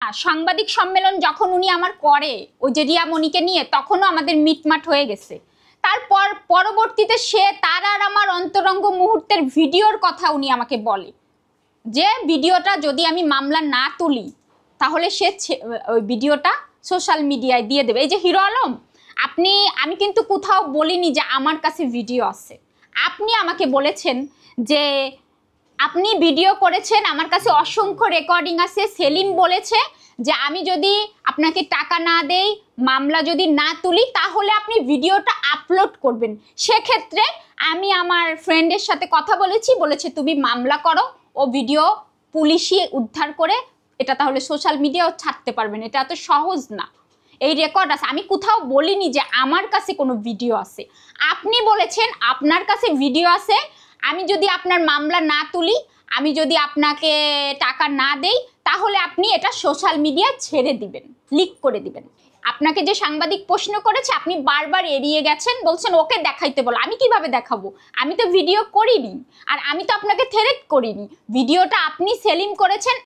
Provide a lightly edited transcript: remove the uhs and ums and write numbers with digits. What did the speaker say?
সাংবাদিক সম্মেলন যখন উনি আমার করে ওই যে রিয়া মনিকে নিয়ে, তখনও আমাদের মিটমাট হয়ে গেছে। তারপর পরবর্তীতে সে তার আর আমার অন্তরঙ্গ মুহূর্তের ভিডিওর কথা উনি আমাকে বলে যে ভিডিওটা যদি আমি মামলা না তুলি তাহলে সে ওই ভিডিওটা সোশ্যাল মিডিয়ায় দিয়ে দেবে। এই যে হিরো আলম, আমি কিন্তু কোথাও বলিনি যে আমার কাছে ভিডিও আছে। আপনি আমাকে বলেছেন যে আপনি ভিডিও করেছেন, আমার কাছে অসংখ্য রেকর্ডিং আছে। সেলিম বলেছে যে আমি যদি আপনাকে টাকা না দেই, মামলা যদি না তুলি, তাহলে আপনি ভিডিওটা আপলোড করবেন। সেক্ষেত্রে আমি আমার ফ্রেন্ডের সাথে কথা বলেছে তুমি মামলা করো, ও ভিডিও পুলিশই উদ্ধার করে এটা তাহলে সোশ্যাল মিডিয়াও ছাড়তে পারবেন। এটা এত সহজ না, এই রেকর্ড আছে। আমি কোথাও বলিনি যে আমার কাছে কোনো ভিডিও আছে। আপনি বলেছেন আপনার কাছে ভিডিও আছে। আমি যদি আপনার মামলা না তুলি, আমি যদি আপনাকে টাকা না দেই, তাহলে আপনি এটা সোশ্যাল মিডিয়া ছেড়ে দিবেন, লিক করে দিবেন। আপনাকে যে সাংবাদিক প্রশ্ন করেছে আপনি বারবার এড়িয়ে গেছেন, বলছেন ওকে দেখাইতে বলো। আমি কিভাবে দেখাবো? আমি তো ভিডিও করিনি, আর আমি তো আপনাকে থ্রেট করিনি। ভিডিওটা আপনি সেলিম করেছেন,